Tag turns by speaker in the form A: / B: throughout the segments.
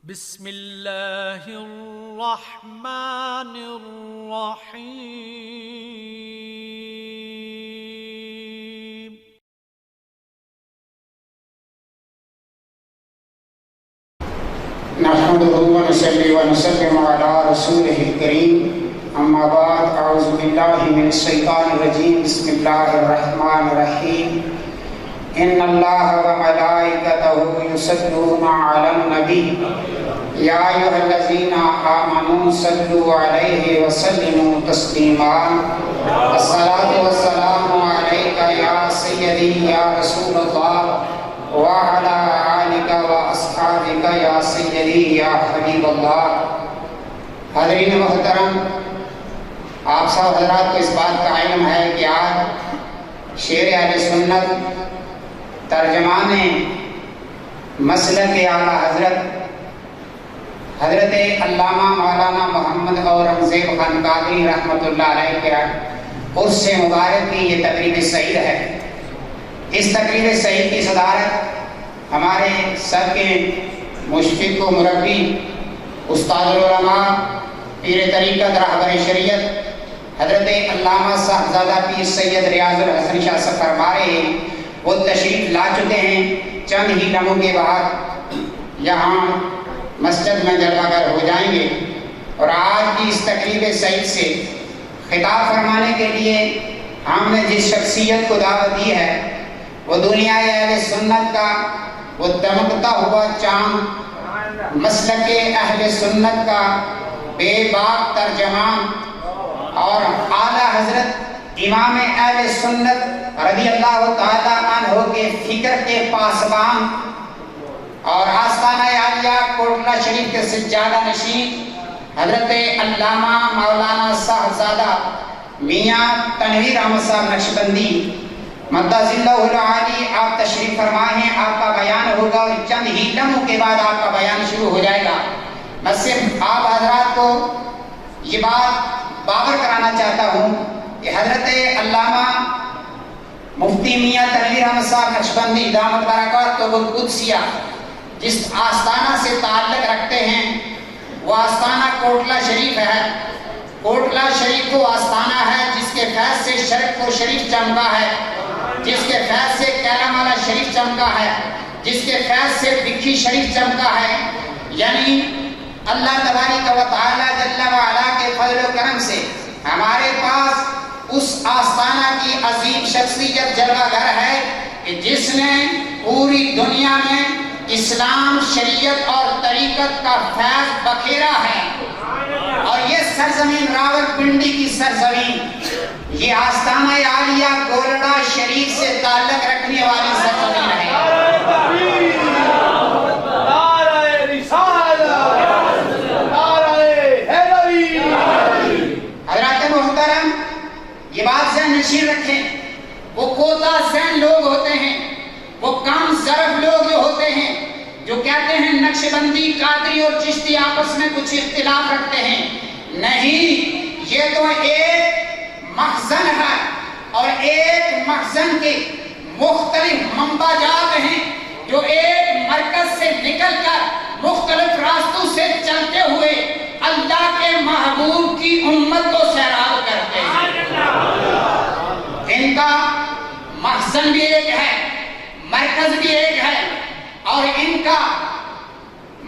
A: بسم اللہ الرحمن الرحیم
B: نحمده ونصلي ونسلم على رسوله الكريم اما بعد اعوذ بالله من الشيطان الرجيم بسم الله الرحمن الرحيم ان الله وملائكته يصلون على النبي يا ايها الذين امنوا صلوا عليه وسلموا تسليما الصلاة والسلام عليك يا سيدي يا رسول الله وعلى آلك وأصحابك يا سيدي يا حبيب الله. حاضرین محترم، آپ سب حضرات کو اس بات کا علم ہے کہ آج شیر اہل سنت ترجمان مسلک اعلیٰ حضرت علامہ مولانا محمد اورنگزیب خان قادری رحمۃ اللہ علیہ کے عرس مبارک کی یہ تقریب سعید ہے. اس تقریب سعید کی صدارت ہمارے سب کے مشفق و مربی استاد العلماء پیر طریقت رہبر شریعت حضرت علامہ صاحبزادہ پیر سید ریاض الحسن شاہ سے فرما رہے ہیں. وہ تشریف لا چکے ہیں. چند ہی لمحوں کے بعد یہاں مسجد میں جلوہ گر ہو جائیں گے اور آج کی اس تقریب سعید سے خطاب فرمانے کے لیے ہم نے جس شخصیت کو دعوت دی ہے وہ دنیا اہل سنت کا وہ دمکتا ہوا چاند، مسلک اہل سنت کا بے باک ترجمان اور اعلیٰ حضرت امام اہل سنت رضی اللہ تعالیٰ عنہ کے فکر کے پاسبان اور آستانہ عالیہ کوٹلہ شریف کے سجادہ نشین حضرت علامہ مولانا صاحبزادہ میاں تنویر احمد صاحب نقشبندی مدد اللہ العالی آپ تشریف فرمائیں. آپ کا بیان ہوگا اور چند ہی لمحوں کے بعد آپ کا بیان شروع ہو جائے گا. میں صرف آپ حضرات کو یہ بات باور کرانا چاہتا ہوں کہ حضرت علامہ مفتی میاں تنویر احمد صاحب نقشبندی دامت برکاتہ القدسیہ جس آستانہ سے تعلق رکھتے ہیں وہ آستانہ کوٹلہ شریف ہے. کوٹلہ شریف وہ آستانہ ہے جس کے فیض سے شرق کو شریف چمکا ہے، جس کے فیض سے کیلا مالا شریف چمکا ہے، جس کے فیض سے بکھی شریف چمکا ہے. یعنی اللہ تبارک و تعالی جل وعلا کے فضل و کرم سے ہمارے پاس اس آستانہ کی عظیم شخصیت جلوہ گر ہے کہ جس نے پوری دنیا میں اسلام، شریعت اور طریقت کا فیض بکھیرا ہے. اور یہ سرزمین راول پنڈی کی سرزمین، یہ آستانہ عالیہ گولڈا شریف سے تعلق رکھنے والی سرزمین ہے. حضرات محترم، یہ بات ذہن نشین رکھیں. وہ کوتا ذہن لوگ ہوتے ہیں، وہ کم ظرف لوگ جو ہوتے ہیں جو کہتے ہیں نقشبندی، قادری اور چشتی آپس میں کچھ اختلاف رکھتے ہیں. نہیں، یہ تو ایک مخزن ہے اور ایک مخزن کے مختلف منبع جات ہیں جو ایک مرکز سے نکل کر مختلف راستوں سے چلتے ہوئے اللہ کے محبوب کی امت کو سیراب کرتے ہیں. ان کا مخزن بھی ایک ہے، مرکز بھی ایک ہے اور ان کا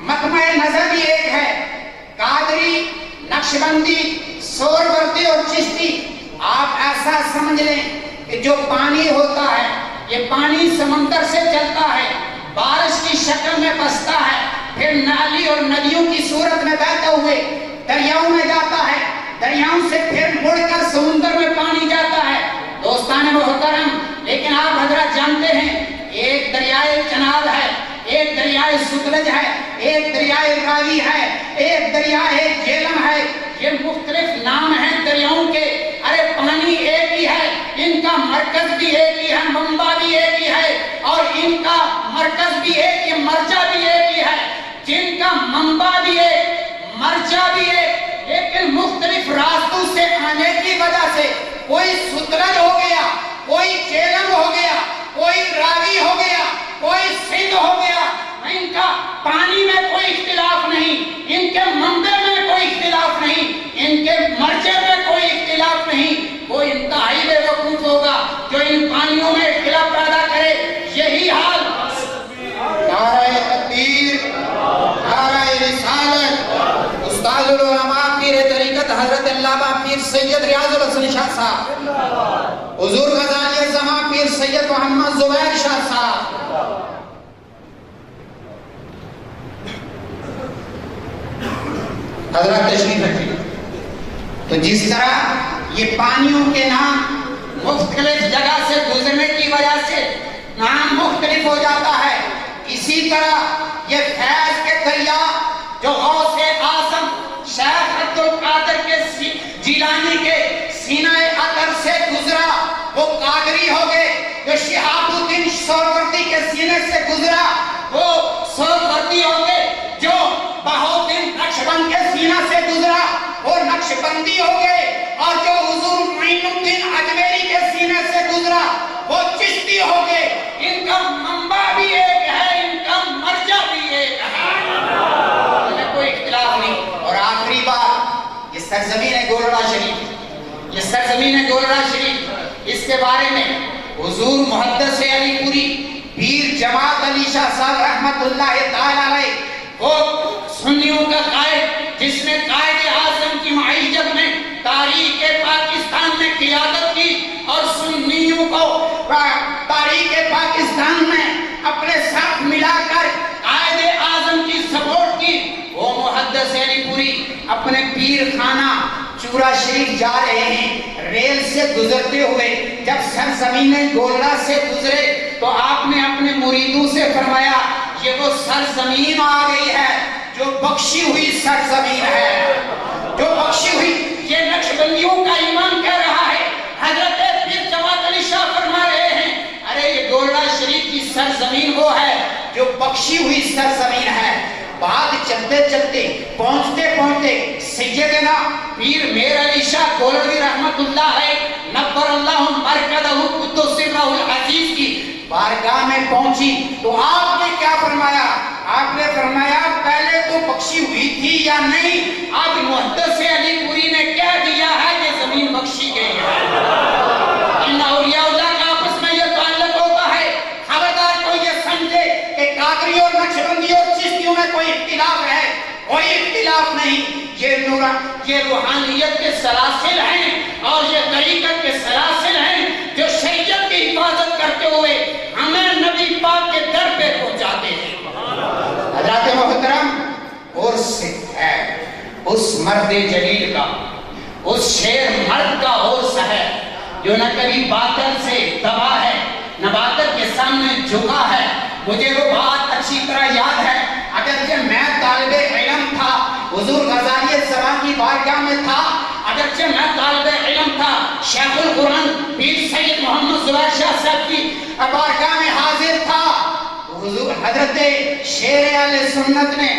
B: مطمع نظر بھی ایک ہے. قادری، نقشبندی، سہروردی اور چشتی آپ ایسا سمجھ لیں کہ جو پانی ہوتا ہے یہ پانی سمندر سے چلتا ہے، بارش کی شکل میں بستا ہے، پھر نالی اور ندیوں کی صورت میں بہتا ہوئے دریاؤں میں جاتا ہے، دریاؤں سے پھر مڑ کر سمندر میں پانی جاتا ہے. دوستان محترم، لیکن آپ حضرات جانتے ہیں ایک دریائے چناب ہے، ایک دریائے ستلج ہے، ایک دریائے راوی ہے، ایک دریائے جیلم ہے. یہ مختلف نام ہیں دریاؤں کے. ارے پانی ایک ہی ہے، ان کا مرکز بھی ایک ہی ہے، منبع بھی ایک ہی ہے اور ان کا مرکز بھی ایک، یہ مرجع بھی ایک ہی ہے. جن کا منبع بھی ایک، مرجع بھی ایک، لیکن مختلف راستوں سے آنے کی وجہ سے کوئی ستلج ہو گیا، کوئی جیلم ہو گیا، کوئی راوی ہو گیا، کوئی سندھ ہو گیا. ان کا پانی میں کوئی اختلاف نہیں. تاج العلماء پیر طریقت حضرت علامہ پیر سید ریاض الحسن شاہ صاحب، حضور غزالی زمان پیر سید محمد زبیر شاہ صاحب، حضرت تشریف رکھیں۔ تو جس طرح یہ پانیوں کے نام مختلف جگہ سے گزرنے کی وجہ سے نام مختلف ہو جاتا ہے، اسی طرح یہ فیض کے دریا جو غوث اعظم شیخ عبد القادر کے جیلانی کے سینہ عطر سے گزرا وہ قادری ہو گئے، جو شہاب الدین سہروردی کے سینے سے گزرا وہ سہروردی ہو گئے، جو بہاؤالدین نقشبند کے سینہ سے گزرا وہ نقشبندی ہو گئے، اور جو حضور معین الدین اجمیری کے سینے سے گزرا وہ چشتی ہو گئے۔ ان کا منبع بھی ایک ہے، ان کا مرجع بھی ایک ہے، کوئی اختلاف نہیں۔ اور آخری بات، یہ سرزمین گولڑا شریف، یہ سرزمین گولڑا شریف، اس کے بارے میں حضور محدث علی پوری پیر جماعت علی شاہ صاحب رحمت اللہ تعالی علیہ، وہ سنیوں کا قائد جس نے قائد اعظم کی معیت میں تاریخ پاکستان میں قیادت کی اور سنیوں کو تاریخ پاکستان میں اپنے ساتھ ملا کر قائد اعظم کی سپورٹ کی، وہ محدث علی پوری اپنے پیر خانہ چورا شریف جا رہے ہیں، ریل سے گزرتے ہوئے جب سرزمین گولڑا سے گزرے تو آپ نے اپنے مریدوں سے فرمایا یہ وہ سرزمین آ گئی ہے جو بخشی ہوئی سرزمین ہے، جو بخشی ہوئی۔ یہ نقشبندیوں کا ایمان کہہ رہا ہے، حضرت پیر جماعت علی شاہ فرما رہے ہیں ارے یہ گولڑا شریف کی سرزمین وہ ہے جو بخشی ہوئی سرزمین ہے۔ بعد چلتے چلتے پہنچتے پہنچتے سیدنا پیر میر علی شاہ گولڑوی رحمت اللہ ہے نبر اللہ مرکزہ قدس سرہ العزیز کی بارگاہ میں پہنچی تو آپ نے کیا فرمایا؟ آپ نے فرمایا پہلے تو بخشی ہوئی تھی یا نہیں؟ اب محدث علی پوری نے کہہ دیا ہے کہ زمین بخشی گئی ہے۔ ان اولیاء اللہ کا آپس میں یہ تعلق ہوتا ہے، خبردار کوئی یہ سمجھے کہ قادری اور نقشبندی اور چشتیوں میں کوئی اختلاف ہے، کوئی اختلاف نہیں۔ یہ روحانیت کے سلاسل ہیں اور یہ طریقت کے سلاسل ہیں جو شریعت کی حفاظت کرتے ہوئے ہمیں نبی پاک کے در پہ پہنچاتے ہیں۔ حضرات محترم، عرس ہے اس مرد جلیل کا، اس شیر مرد کا عرس ہے جو نہ کبھی باطل سے دبا ہے نہ باطل کے سامنے جھکا ہے۔ مجھے وہ بات اچھی طرح یاد ہے، اگرچہ میں طالب علم تھا، حضور غزالی زمان کی بارگاہ میں تھا، اگرچہ میں طالب علم تھا، شیخ القرآن پیر سید محمد زبیر شاہ صاحب کی بارگاہ میں حاضر تھا، حضور حضرت شیر اہل سنت نے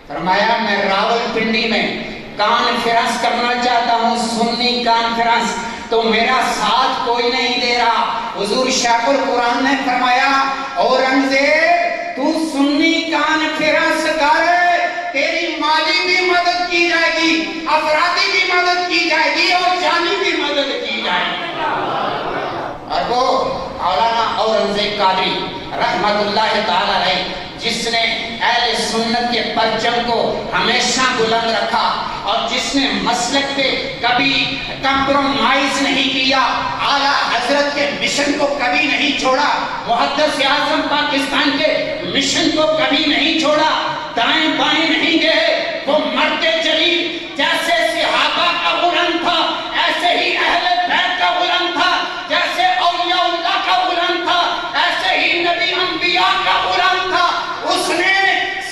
B: فرمایا میں راول پنڈی میں کانفرنس کرنا چاہتا ہوں، سنی کانفرنس، تو میرا ساتھ کوئی نہیں دے رہا۔ حضور شیخ القرآن نے فرمایا اورنگزیب تو سنی کانفرنس کر، تیری مالی بھی مدد کی جائے گی، افرادی بھی مدد کی جائے گی اور جانی بھی مدد کی جائے گی۔ اور وہ مولانا اورنگزیب قادری رحمت اللہ تعالی علیہ جس نے اہل سنت کے پرچم کو ہمیشہ بلند رکھا اور جس نے مسلک پہ کبھی کمپرومائز نہیں کیا، اعلیٰ حضرت کے مشن کو کبھی نہیں چھوڑا، محدث اعظم پاکستان کے مشن کو کبھی نہیں چھوڑا، دائیں بائیں نہیں گئے، وہ مرد جلیل جیسے صحابہ کا غلام تھا ایسے ہی اہل بیت کا غلام تھا، جیسے اولیاء اللہ کا غلام تھا ایسے ہی نبی انبیاء کا غلام تھا۔ اس نے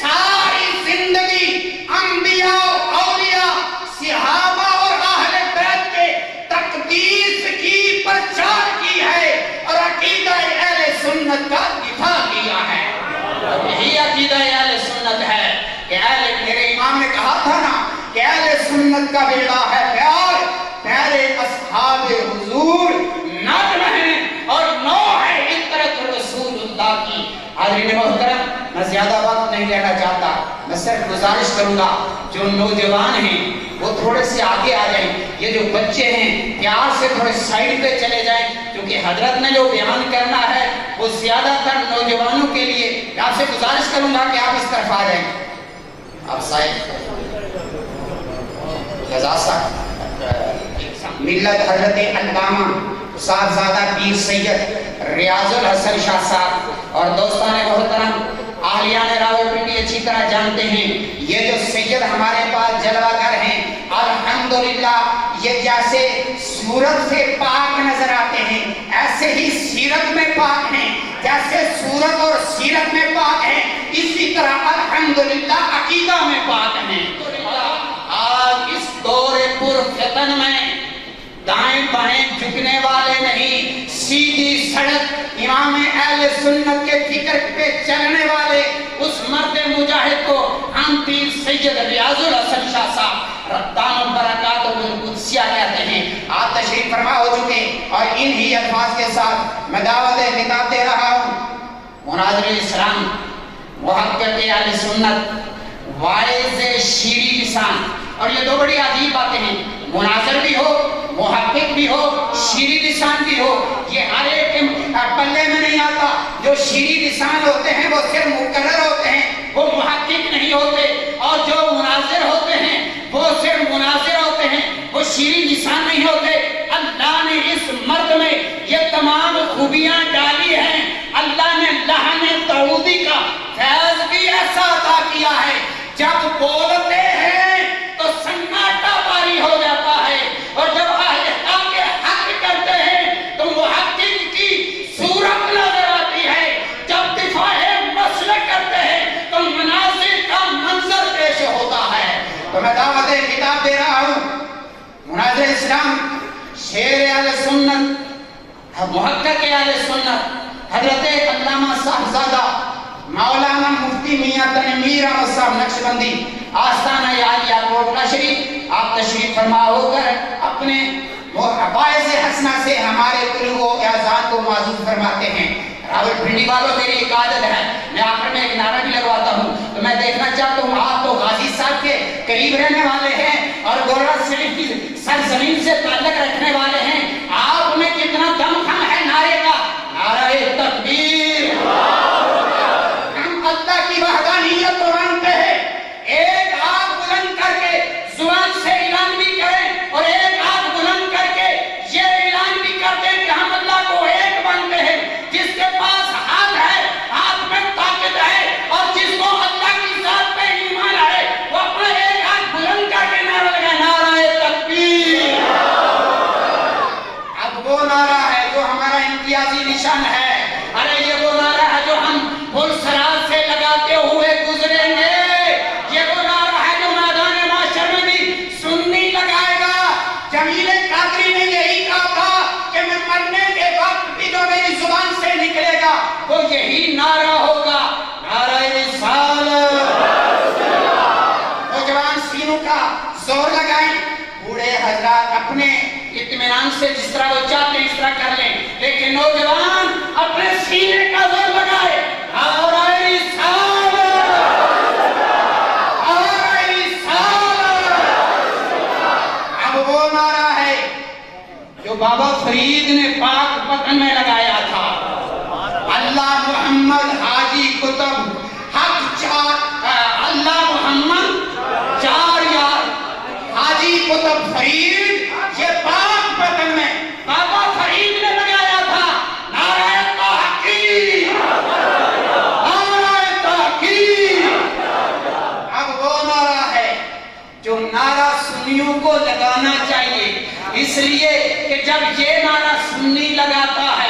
B: ساری زندگی انبیاء اولیاء صحابہ اور اہل بیت کے تقدیس کی پرچار کی ہے اور عقیدہ اہل سنت کا دفاع کیا ہے۔ اور یہی عقیدہ اہل سنت ہے کہ میرے امام نے کہا تھا نا کہ اہل سنت کا بیڑا ہے پیار، پیارے اصحاب حضور نظم ہیں اور نو ہے عطرت رسول اللہ کی۔ حاضرین محترم، میں زیادہ وقت نہیں لینا چاہتا، میں صرف گزارش کروں گا جو نوجوان ہیں وہ تھوڑے سے آگے آ جائیں، یہ جو بچے ہیں پیار سے تھوڑے سائیڈ پہ چلے جائیں، کیونکہ حضرت نے جو بیان کرنا ہے وہ زیادہ تر نوجوانوں کے لیے۔ آپ سے گزارش کروں گا کہ آپ اس طرف آ جائیں، آپ سائیڈ ملت حضرت علامہ صاحبزادہ پیر سید ریاض الحسن شاہ صاحب اور دوستان محترم اہلیان راولپنڈی اچھی طرح جانتے ہیں یہ جو سید ہمارے پاس جلوہ گر ہیں الحمدللہ یہ جیسے صورت سے پاک نظر آتے ہیں ایسے ہی سیرت میں پاک ہیں، جیسے صورت اور سیرت میں پاک ہیں اسی طرح الحمدللہ عقیدہ میں پاک ہیں۔ آج اس دور پر فتن میں دائیں بائیں جھکنے والے نہیں، سیدھی سڑک امام اہل سنت کے فکر پہ چلنے والے اس مرد مجاہد کو ہم پیر سید ریاض الحسن شاہ صاحب ربطان البرکات القدسیہ کہتے ہیں۔ آپ تشریف فرما ہو چکے اور انہی الفاظ کے ساتھ میں دعوت خطاب دے رہا ہوں۔ مناظر اسلام، محقق اہل سنت، وائز شیریں لسان، اور یہ دو بڑی عجیب باتیں ہیں، مناظر بھی ہو، محقق بھی ہو، شیریں لسان بھی ہو، یہ ہر ایک پلے میں نہیں آتا۔ جو شیریں لسان ہوتے ہیں وہ صرف مقرر ہوتے ہیں، وہ محقق نہیں ہوتے، اور جو مناظر ہوتے ہیں وہ صرف مناظر ہوتے ہیں، وہ شیریں لسان نہیں ہوتے۔ اللہ نے اس مرد میں یہ تمام خوبیاں ڈالی ہیں، اللہ نے لہن تعودی کا فیض بھی ایسا عطا کیا ہے، جب بولتے ہیں تو سناٹا پاری ہو جاتا ہے، اور جب اہل حق کے حق کرتے ہیں تو محقق کی صورت نظر آتی ہے، جب دفاع مسلک کرتے ہیں تو مناظر کا منظر پیش ہوتا ہے۔ تو میں دعوت خطاب دے رہا ہوں، مناظر اسلام، شیر اہل سنت، محقق اہل سنت، حضرت علامہ صاحبزادہ مولانا مفتی میاں تنویر احمد صاحب نقشبندی، آستانہ عالیہ کوٹلہ شریف، آپ تشریف فرما ہو کر اپنے باعث حسنہ سے ہمارے قلوب و اذان کو معزز فرماتے ہیں۔ راولپنڈی والوں، میری ایک عادت ہے، میں آخر میں ایک نعرہ بھی لگواتا ہوں، تو میں دیکھنا چاہتا ہوں آپ تو غازی صاحب کے قریب رہنے والے ہیں اور گورا شریف کی سرزمین سے تعلق رکھنے والے ہیں، آپ میں کتنا دم خم ہے نعرے کا، نعرہ تکبیر۔ ہم اللہ کی وحدانیت کو مانتے ہیں، ایک آگ بلند کر کے زبان سے اعلان بھی کریں اور ایک آگ بلند کر کے یہ اعلان بھی کرتے ہیں کہ ہم اللہ کو ایک مانتے ہیں، جس کے پاس ہاتھ ہے، ہاتھ میں طاقت ہے، اور جس کو اللہ کی ذات پہ ایمان ہے، وہ اپنا ایک ہاتھ بلند کر کے نعرہ لگائے، نعرہ تکبیر۔ اب وہ نعرہ ہے جو ہمارا امتیازی نشان ہے، ارے یہ وہ نعرہ ہے جو ہم پل سرات سے لگاتے ہوئے گزریں گے، یہ وہ نعرہ ہے جو میدان معاشر میں بھی سنی لگائے گا۔ جمیل قادری نے یہی کہا تھا کہ میں مرنے کے وقت بھی جو میری زبان سے نکلے گا وہ یہی نعرہ ہوگا، نعرہ رسالت۔ نوجوان سینوں کا زور لگائیں، بوڑھے حضرات اپنے اطمینان سے جس طرح وہ چاہتے ہیں اس طرح کر لیں، لیکن نوجوان اپنے سینے کا زور لگائے، نعرہ رسالت، نعرہ رسالت۔ اب وہ نعرہ ہے جو بابا فرید نے پاک پتن میں لگایا تھا، اللہ محمد حاجی کتب حق اللہ محمد چار یار حاجی کتب فرید، یہ پاک پتن میں بابا فرید نے لگایا تھا، نعرہ تحقیق، نعرہ تحقیق۔ اب وہ نعرہ ہے جو نعرہ سنیوں کو لگانا چاہیے، اس لیے کہ جب یہ نعرہ سنی لگاتا ہے